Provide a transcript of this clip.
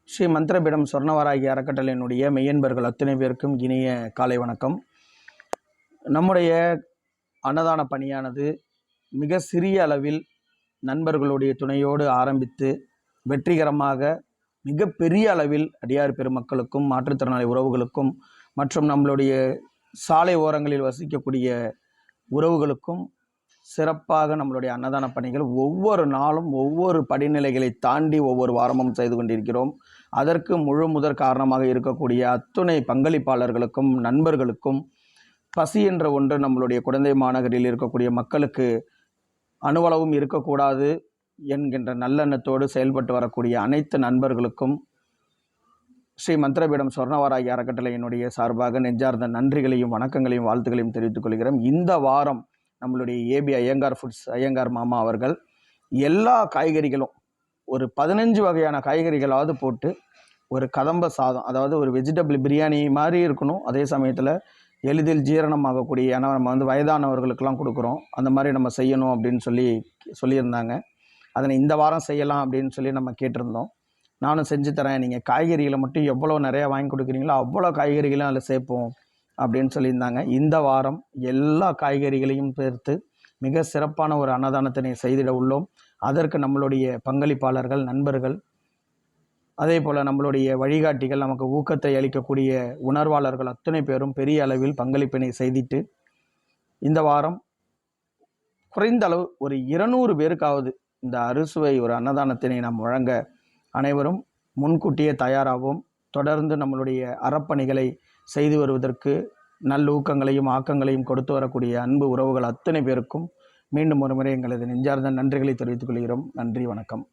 ஸ்ரீ மந்திரபீடம் சொர்ணவாராகி அறக்கட்டளையினுடைய மெய்யன்பர்கள் அத்தனை பேருக்கும் இனிய காலை வணக்கம். நம்முடைய அன்னதான பணியானது மிக சிறிய அளவில் நண்பர்களுடைய துணையோடு ஆரம்பித்து வெற்றிகரமாக மிக பெரிய அளவில் அடியார் பெருமக்களுக்கும் மாற்றுத்திறனாளி உறவுகளுக்கும் மற்றும் நம்மளுடைய சாலை ஓரங்களில் வசிக்கக்கூடிய உறவுகளுக்கும் சிறப்பாக நம்மளுடைய அன்னதான பணிகள் ஒவ்வொரு நாளும் ஒவ்வொரு படிநிலைகளை தாண்டி ஒவ்வொரு வாரமும் செய்து கொண்டிருக்கிறோம். அதற்கு முழு முதற் காரணமாக இருக்கக்கூடிய அத்துணை பங்களிப்பாளர்களுக்கும் நண்பர்களுக்கும் பசி என்ற ஒன்று நம்மளுடைய குழந்தை மாநகரில் இருக்கக்கூடிய மக்களுக்கு அணுவளவும் இருக்கக்கூடாது என்கின்ற நல்லெண்ணத்தோடு செயல்பட்டு வரக்கூடிய அனைத்து நண்பர்களுக்கும் ஸ்ரீ மந்திரபீடம் சொர்ணவாராகி அறக்கட்டளையினுடைய சார்பாக நெஞ்சார்ந்த நன்றிகளையும் வணக்கங்களையும் வாழ்த்துக்களையும் தெரிவித்துக் கொள்கிறோம். இந்த வாரம் நம்மளுடைய ஏபி ஐயங்கார் ஃபுட்ஸ் ஐயங்கார் மாமா அவர்கள் எல்லா காய்கறிகளும் ஒரு 15 வகையான காய்கறிகளாவது போட்டு ஒரு கதம்ப சாதம், அதாவது ஒரு வெஜிடபிள் பிரியாணி மாதிரி இருக்கணும். அதே சமயத்தில் எளிதில் ஜீரணமாகக்கூடிய, ஏன்னா நம்ம வயதானவர்களுக்கெல்லாம் கொடுக்குறோம், அந்த மாதிரி நம்ம செய்யணும் அப்படின்னு சொல்லியிருந்தாங்க. அதனை இந்த வாரம் செய்யலாம் அப்படின்னு சொல்லி நம்ம கேட்டிருந்தோம். நானும் செஞ்சு தரேன், நீங்கள் காய்கறிகளை மட்டும் எவ்வளோ நிறையா வாங்கி கொடுக்குறீங்களோ அவ்வளோ காய்கறிகளும் அதில் சேர்ப்போம் அப்படின்னு சொல்லியிருந்தாங்க. இந்த வாரம் எல்லா காய்கறிகளையும் சேர்த்து மிக சிறப்பான ஒரு அன்னதானத்தினை செய்திட உள்ளோம். அதற்கு நம்மளுடைய பங்களிப்பாளர்கள், நண்பர்கள், அதே போல் நம்மளுடைய வழிகாட்டிகள், நமக்கு ஊக்கத்தை அளிக்கக்கூடிய உணர்வாளர்கள் அத்தனை பேரும் பெரிய அளவில் பங்களிப்பினை செய்திட்டு இந்த வாரம் குறைந்த அளவு ஒரு 200 பேருக்காவது இந்த அறுசுவை ஒரு அன்னதானத்தினை நாம் வழங்க அனைவரும் முன்கூட்டியே தயாராகவும் தொடர்ந்து நம்மளுடைய அறப்பணிகளை செய்து வருவதற்கு நல்லூக்கங்களையும் ஆக்கங்களையும் கொடுத்து வரக்கூடிய அன்பு உறவுகள் அத்தனை பேருக்கும் மீண்டும் ஒரு முறை எங்களது நெஞ்சார்ந்த நன்றிகளை தெரிவித்துக் கொள்கிறோம். நன்றி, வணக்கம்.